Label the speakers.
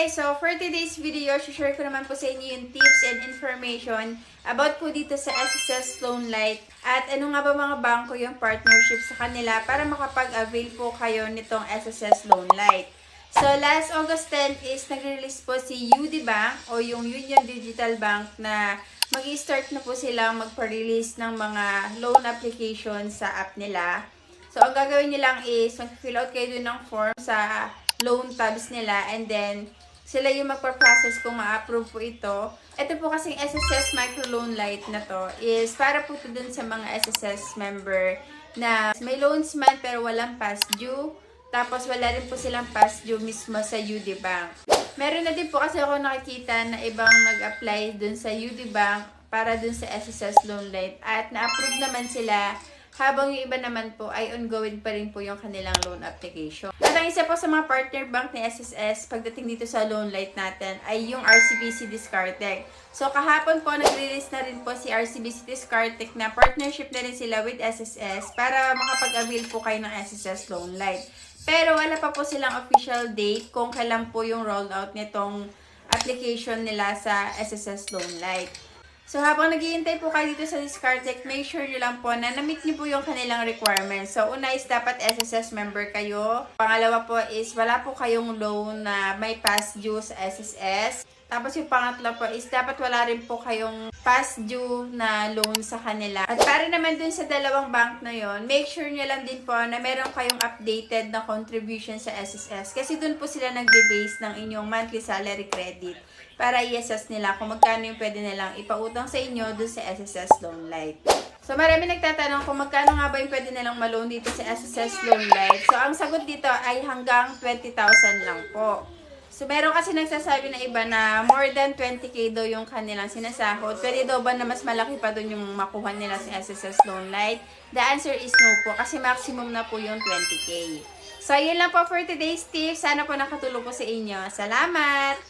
Speaker 1: guys! So for today's video, share ko naman po sa inyo yung tips and information about po dito sa SSS Loan Light at ano nga ba mga bangko yung partnership sa kanila para makapag-avail po kayo nitong SSS Loan Light. So last August 10 is nag-release po si UD Bank o yung Union Digital Bank na mag-i-start na po sila magpa-release ng mga loan application sa app nila. So ang gagawin nyo lang is mag-fill out kayo dun ng form sa loan tabs nila and then sila yung magpa-process kung ma-approve po ito. Ito po kasing SSS Microloan Light na to is para po ito dun sa mga SSS member na may loans man pero walang past due. Tapos wala rin po silang past due mismo sa UD Bank. Meron na din po kasi ako nakikita na ibang nag-apply dun sa UD Bank para dun sa SSS Loan Light at na-approve naman sila. Habang yung iba naman po ay ongoing pa rin po yung kanilang loan application. At ang isa po sa mga partner bank ni SSS pagdating dito sa Loan Light natin ay yung RCBC Discardtech. So kahapon po nag-release na rin po si RCBC Discardtech na partnership na rin sila with SSS para makapag-avail po kayo ng SSS Loan Light. Pero wala pa po silang official date kung kailan po yung rollout nitong application nila sa SSS Loan Light. So, habang naghihintay po kayo dito sa Discardtech, make sure nyo lang po na na-meet nyo po yung kanilang requirements. So, una is dapat SSS member kayo. Pangalawa po is wala po kayong loan na may past due sa SSS. Tapos yung pangatlo po is dapat wala rin po kayong past due na loan sa kanila. At para naman dun sa dalawang bank na yon, make sure nyo lang din po na meron kayong updated na contribution sa SSS. Kasi dun po sila nagbe-base ng inyong monthly salary credit para i-assess nila kung magkano yung pwede nilang ipautang sa inyo dun sa SSS Loan Light. So marami nagtatanong kung magkano nga ba yung pwede nilang ma-loan dito sa SSS Loan Light. So ang sagot dito ay hanggang 20,000 lang po. So, meron kasi nagsasabi na iba na more than 20k daw yung kanilang sinasahod. Pwede daw ba na mas malaki pa doon yung makuha nila sa SSS Loan Light? The answer is no po kasi maximum na po yung 20k. So, yun lang po for today's tips. Sana po nakatulong po sa inyo. Salamat!